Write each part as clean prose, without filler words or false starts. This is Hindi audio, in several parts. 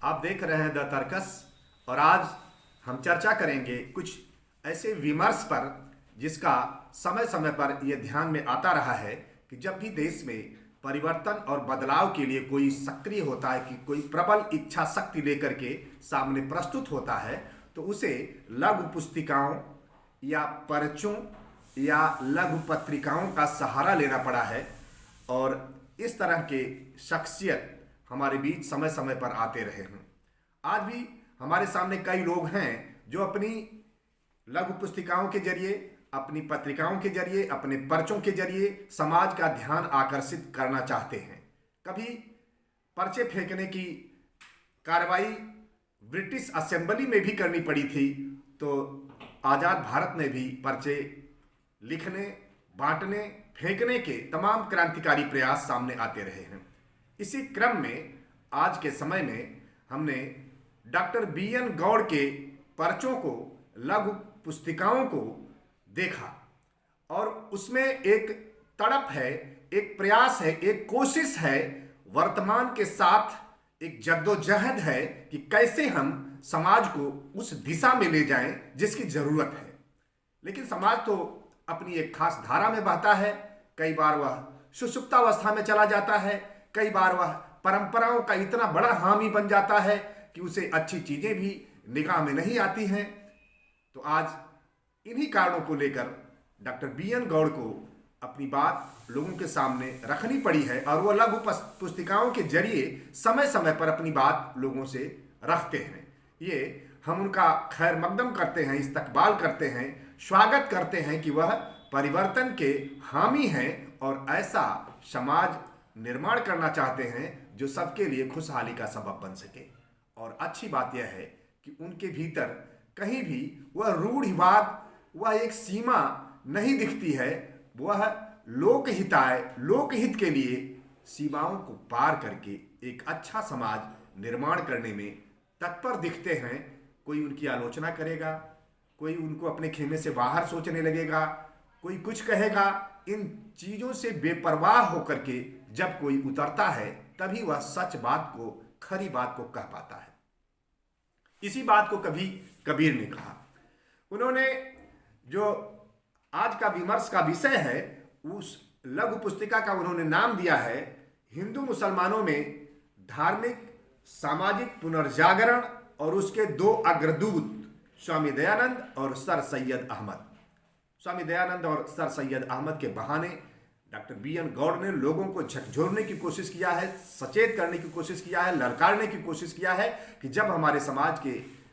आप देख रहे हैं द तर्कस। और आज हम चर्चा करेंगे कुछ ऐसे विमर्श पर जिसका समय समय पर यह ध्यान में आता रहा है कि जब भी देश में परिवर्तन और बदलाव के लिए कोई सक्रिय होता है, कि कोई प्रबल इच्छा शक्ति लेकर के सामने प्रस्तुत होता है, तो उसे लघु पुस्तिकाओं या पर्चों या लघु पत्रिकाओं का सहारा लेना पड़ा है। और इस तरह के शख्सियत हमारे बीच समय समय पर आते रहे हैं। आज भी हमारे सामने कई लोग हैं जो अपनी लघु पुस्तिकाओं के जरिए, अपनी पत्रिकाओं के जरिए, अपने पर्चों के जरिए समाज का ध्यान आकर्षित करना चाहते हैं। कभी पर्चे फेंकने की कार्रवाई ब्रिटिश असेंबली में भी करनी पड़ी थी, तो आज़ाद भारत में भी पर्चे लिखने, बांटने, फेंकने के तमाम क्रांतिकारी प्रयास सामने आते रहे हैं। इसी क्रम में आज के समय में हमने डॉक्टर बी.एन. गौड़ के पर्चों को, लघु पुस्तिकाओं को देखा और उसमें एक तड़प है, एक प्रयास है, एक कोशिश है, वर्तमान के साथ एक जद्दोजहद है कि कैसे हम समाज को उस दिशा में ले जाएं जिसकी जरूरत है। लेकिन समाज तो अपनी एक खास धारा में बहता है। कई बार वह सुषुप्तावस्था में चला जाता है, कई बार वह परंपराओं का इतना बड़ा हामी बन जाता है कि उसे अच्छी चीजें भी निगाह में नहीं आती हैं। तो आज इन्हीं कारणों को लेकर डॉक्टर बी.एन. गौड़ को अपनी बात लोगों के सामने रखनी पड़ी है और वह लघु पुस्तिकाओं के जरिए समय समय पर अपनी बात लोगों से रखते हैं। ये हम उनका खैर मकदम करते हैं, इस्तकबाल करते हैं, स्वागत करते हैं कि वह परिवर्तन के हामी हैं और ऐसा समाज निर्माण करना चाहते हैं जो सबके लिए खुशहाली का सबब बन सके। और अच्छी बात यह है कि उनके भीतर कहीं भी वह रूढ़िवाद, वह एक सीमा नहीं दिखती है। वह लोकहिताय, लोकहित के लिए सीमाओं को पार करके एक अच्छा समाज निर्माण करने में तत्पर दिखते हैं। कोई उनकी आलोचना करेगा, कोई उनको अपने खेमे से बाहर सोचने लगेगा, कोई कुछ कहेगा। इन चीज़ों से बेपरवाह होकर के जब कोई उतरता है तभी वह सच बात को, खरी बात को कह पाता है। इसी बात को कभी कबीर ने कहा। उन्होंने जो आज का विमर्श का विषय है, उस लघु पुस्तिका का उन्होंने नाम दिया है हिंदू मुसलमानों में धार्मिक सामाजिक पुनर्जागरण और उसके दो अग्रदूत स्वामी दयानंद और सर सैयद अहमद। स्वामी दयानंद और सर सैयद अहमद के बहाने डॉक्टर बी.एन. गौड़ ने लोगों को झकझोरने की कोशिश किया है, सचेत करने की कोशिश किया है, ललकारने की कोशिश किया है कि जब हमारे समाज के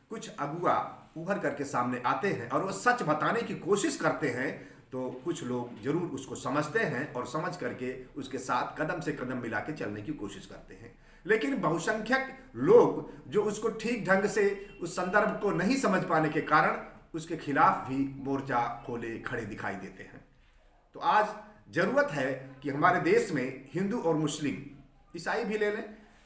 कुछ अगुआ उभर करके सामने आते हैं और वो सच बताने की कोशिश करते हैं, तो कुछ लोग जरूर उसको समझते हैं और समझ करके उसके साथ कदम से कदम मिला के चलने की कोशिश करते हैं। लेकिन बहुसंख्यक लोग जो उसको ठीक ढंग से, उस संदर्भ को नहीं समझ पाने के कारण उसके खिलाफ भी मोर्चा खोले खड़े दिखाई देते हैं। तो आज जरूरत है कि हमारे देश में हिंदू और मुस्लिम, ईसाई भी ले लें,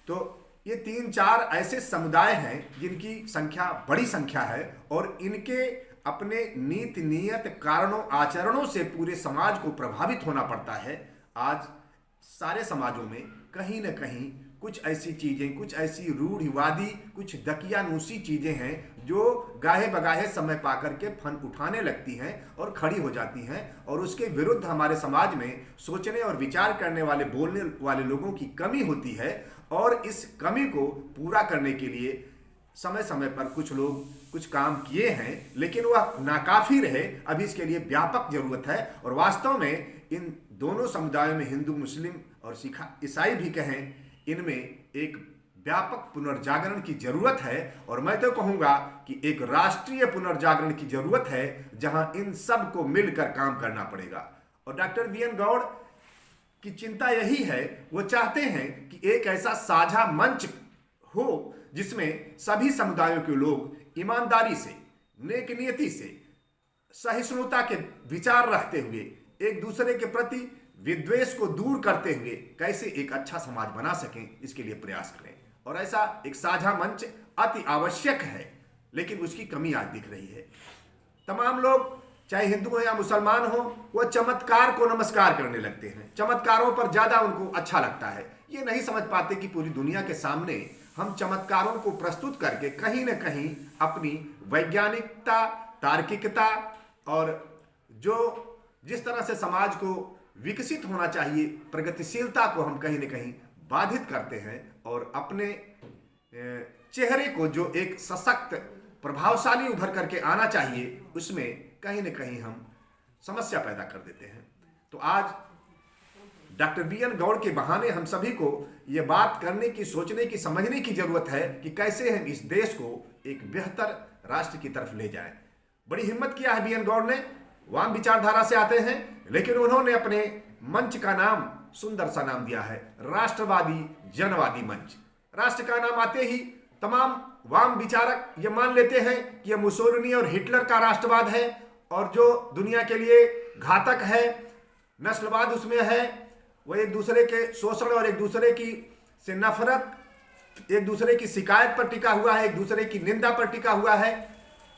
तो ये 3-4 ऐसे समुदाय हैं जिनकी संख्या बड़ी संख्या है और इनके अपने नीति नियत कारणों आचरणों से पूरे समाज को प्रभावित होना पड़ता है। आज सारे समाजों में कहीं न कहीं कुछ ऐसी चीज़ें, कुछ ऐसी रूढ़िवादी, कुछ दकियानूसी चीज़ें हैं जो गाहे बगाहे समय पाकर के फन उठाने लगती हैं और खड़ी हो जाती हैं। और उसके विरुद्ध हमारे समाज में सोचने और विचार करने वाले, बोलने वाले लोगों की कमी होती है। और इस कमी को पूरा करने के लिए समय समय पर कुछ लोग कुछ काम किए हैं, लेकिन वह नाकाफी रहे। अभी इसके लिए व्यापक जरूरत है और वास्तव में इन दोनों समुदायों में, हिंदू मुस्लिम और सिख ईसाई भी कहें, इनमें एक व्यापक पुनर्जागरण की जरूरत है। और मैं तो कहूँगा कि एक राष्ट्रीय पुनर्जागरण की जरूरत है जहां इन सब को मिलकर काम करना पड़ेगा। और डॉक्टर बी.एन. गौड़ की चिंता यही है, वो चाहते हैं कि एक ऐसा साझा मंच हो जिसमें सभी समुदायों के लोग ईमानदारी से, नेक नियति से, सहिष्णुता के विचार रखते हुए, एक दूसरे के प्रति विद्वेष को दूर करते हुए कैसे एक अच्छा समाज बना सकें, इसके लिए प्रयास करें। और ऐसा एक साझा मंच अति आवश्यक है, लेकिन उसकी कमी आज दिख रही है। तमाम लोग, चाहे हिंदू हो या मुसलमान हो, वह चमत्कार को नमस्कार करने लगते हैं। चमत्कारों पर ज्यादा उनको अच्छा लगता है। ये नहीं समझ पाते कि पूरी दुनिया के सामने हम चमत्कारों को प्रस्तुत करके कहीं न कहीं अपनी वैज्ञानिकता, तार्किकता और जिस तरह से समाज को विकसित होना चाहिए, प्रगतिशीलता को हम कहीं न कहीं बाधित करते हैं और अपने चेहरे को जो एक सशक्त, प्रभावशाली उभर करके आना चाहिए, उसमें कहीं न कहीं हम समस्या पैदा कर देते हैं। तो आज डॉक्टर बी.एन. गौड़ के बहाने हम सभी को ये बात करने की, सोचने की, समझने की जरूरत है कि कैसे हम इस देश को एक बेहतर राष्ट्र की तरफ ले जाएं। बड़ी हिम्मत किया है बी.एन. गौड़ ने, वाम विचारधारा से आते हैं, लेकिन उन्होंने अपने मंच का नाम सुंदर सा नाम दिया है, राष्ट्रवादी जनवादी मंच। राष्ट्र का नाम आते ही तमाम वाम विचारक ये मान लेते हैं कि यह मुसोलिनी और हिटलर का राष्ट्रवाद है और जो दुनिया के लिए घातक है, नस्लवाद उसमें है, वो एक दूसरे के शोषण और एक दूसरे की से नफरत, एक दूसरे की शिकायत पर टिका हुआ है, एक दूसरे की निंदा पर टिका हुआ है।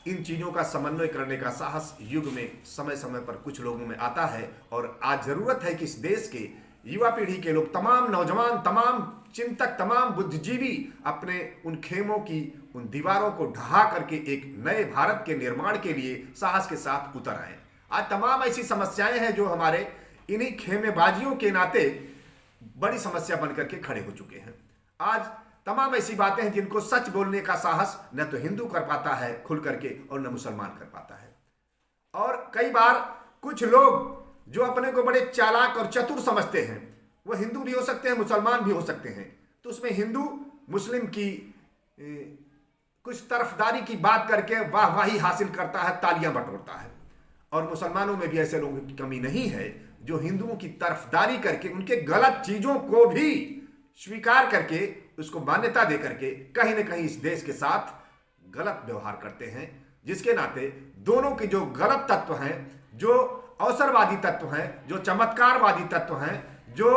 इन चीजों का समन्वय करने का साहस युग में समय समय पर कुछ लोगों में आता है और आज जरूरत है कि इस देश के युवा पीढ़ी के लोग, तमाम नौजवान, तमाम चिंतक, तमाम बुद्धिजीवी अपने उन खेमों की, उन दीवारों को ढहा करके एक नए भारत के निर्माण के लिए साहस के साथ उतर आए। आज तमाम ऐसी समस्याएं हैं जो हमारे इन्हीं खेमेबाजियों के नाते बड़ी समस्या बनकर के खड़े हो चुके हैं। आज तमाम ऐसी बातें हैं जिनको सच बोलने का साहस न तो हिंदू कर पाता है खुल करके और न मुसलमान कर पाता है। और कई बार कुछ लोग जो अपने को बड़े चालाक और चतुर समझते हैं, वो हिंदू भी हो सकते हैं, मुसलमान भी हो सकते हैं, तो उसमें हिंदू मुस्लिम की कुछ तरफदारी की बात करके वाहवाही हासिल करता है, तालियां बटोरता है। और मुसलमानों में भी ऐसे लोगों की कमी नहीं है जो हिंदुओं की तरफदारी करके उनके गलत चीजों को भी स्वीकार करके उसको मान्यता दे करके कहीं न कहीं इस देश के साथ गलत व्यवहार करते हैं, जिसके नाते दोनों के जो गलत तत्व हैं, जो अवसरवादी तत्व हैं, जो चमत्कारवादी तत्व हैं, जो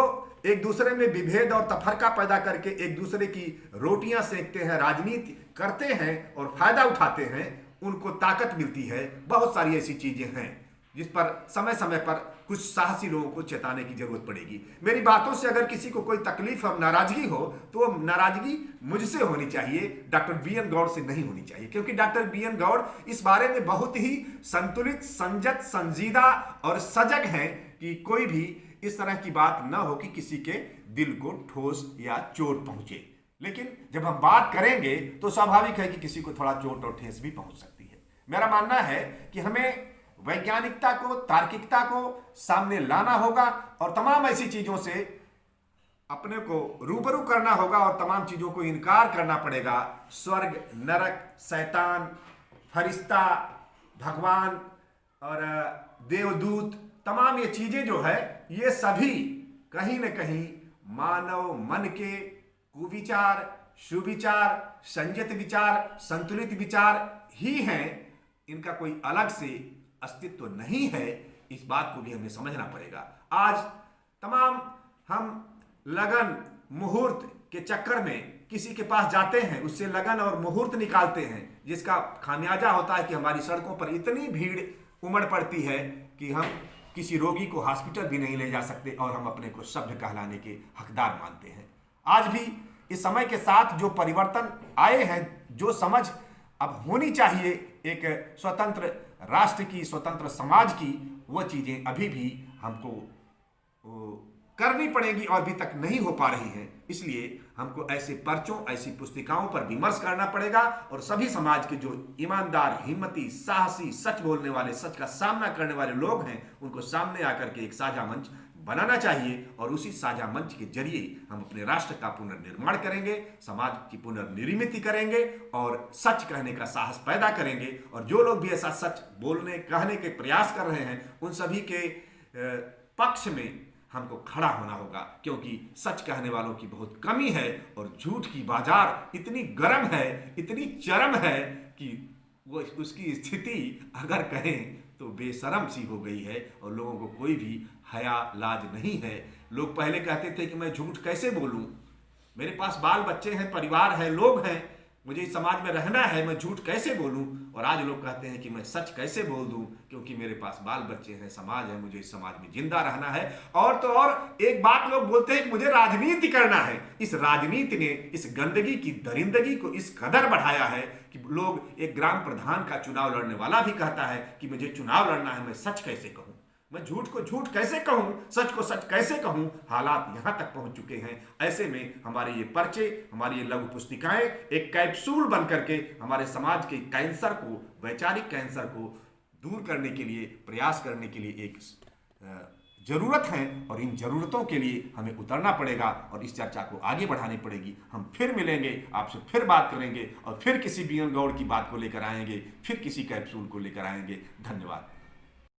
एक दूसरे में विभेद और तफरका पैदा करके एक दूसरे की रोटियां सेकते हैं, राजनीति करते हैं और फायदा उठाते हैं, उनको ताकत मिलती है। बहुत सारी ऐसी चीजें हैं जिस पर समय समय पर कुछ साहसी लोगों को चेताने की जरूरत पड़ेगी। मेरी बातों से अगर किसी को कोई तकलीफ और नाराजगी हो तो वो नाराजगी मुझसे होनी चाहिए, डॉक्टर बी.एन. गौड़ से नहीं होनी चाहिए, क्योंकि डॉक्टर बी.एन. गौड़ इस बारे में बहुत ही संतुलित, संजत, संजीदा और सजग हैं कि कोई भी इस तरह की बात ना हो कि किसी के दिल को ठोस या चोट पहुंचे। लेकिन जब हम बात करेंगे तो स्वाभाविक है कि किसी को थोड़ा चोट और ठेस भी पहुंच सकती है। मेरा मानना है कि हमें वैज्ञानिकता को, तार्किकता को सामने लाना होगा और तमाम ऐसी चीजों से अपने को रूबरू करना होगा और तमाम चीजों को इनकार करना पड़ेगा। स्वर्ग, नरक, शैतान, फरिश्ता, भगवान और देवदूत, तमाम ये चीजें जो है, ये सभी कहीं न कहीं मानव मन के कुविचार, सुविचार, संयत विचार, संतुलित विचार ही हैं। इनका कोई अलग से अस्तित्व नहीं है। इस बात को भी हमें समझना पड़ेगा। आज तमाम हम लगन, मुहूर्त के चक्कर में किसी के पास जाते हैं, उससे लगन और मुहूर्त निकालते हैं, जिसका खामियाजा होता है कि हमारी सड़कों पर इतनी भीड़ उमड़ पड़ती है कि हम किसी रोगी को हॉस्पिटल भी नहीं ले जा सकते और हम अपने को सभ्य कहलाने के हकदार मानते हैं। आज भी इस समय के साथ जो परिवर्तन आए हैं, जो समझ अब होनी चाहिए एक स्वतंत्र राष्ट्र की, स्वतंत्र समाज की, वो चीजें अभी भी हमको करनी पड़ेगी और अभी तक नहीं हो पा रही हैं। इसलिए हमको ऐसे पर्चों, ऐसी पुस्तिकाओं पर विमर्श करना पड़ेगा और सभी समाज के जो ईमानदार, हिम्मती, साहसी, सच बोलने वाले, सच का सामना करने वाले लोग हैं, उनको सामने आकर के एक साझा मंच बनाना चाहिए और उसी साझा मंच के जरिए हम अपने राष्ट्र का पुनर्निर्माण करेंगे, समाज की पुनर्निर्मिति करेंगे और सच कहने का साहस पैदा करेंगे। और जो लोग भी ऐसा सच बोलने, कहने के प्रयास कर रहे हैं, उन सभी के पक्ष में हमको खड़ा होना होगा, क्योंकि सच कहने वालों की बहुत कमी है और झूठ की बाजार इतनी गर्म है, इतनी चरम है कि वो उसकी स्थिति अगर कहें तो बेशरम सी हो गई है और लोगों को कोई भी हया, लाज नहीं है। लोग पहले कहते थे कि मैं झूठ कैसे बोलूं, मेरे पास बाल बच्चे हैं, परिवार है, लोग हैं, मुझे इस समाज में रहना है, मैं झूठ कैसे बोलूं? और आज लोग कहते हैं कि मैं सच कैसे बोल दूं, क्योंकि मेरे पास बाल बच्चे हैं, समाज है, मुझे इस समाज में जिंदा रहना है। और तो और एक बात लोग बोलते हैं कि मुझे राजनीति करना है। इस राजनीति ने इस गंदगी की दरिंदगी को इस कदर बढ़ाया है कि लोग, एक ग्राम प्रधान का चुनाव लड़ने वाला भी कहता है कि मुझे चुनाव लड़ना है, मैं सच कैसे कहूं, मैं झूठ को झूठ कैसे कहूं, सच को सच कैसे कहूं। हालात यहां तक पहुंच चुके हैं। ऐसे में हमारे ये पर्चे, हमारी ये लघु पुस्तिकाएं एक कैप्सूल बन करके हमारे समाज के कैंसर को, वैचारिक कैंसर को दूर करने के लिए, प्रयास करने के लिए एक जरूरत है। और इन जरूरतों के लिए हमें उतरना पड़ेगा और इस चर्चा को आगे बढ़ानी पड़ेगी। हम फिर मिलेंगे, आपसे फिर बात करेंगे और फिर किसी बीएन गौड़ की बात को लेकर आएंगे, फिर किसी कैप्सूल को लेकर आएंगे। धन्यवाद।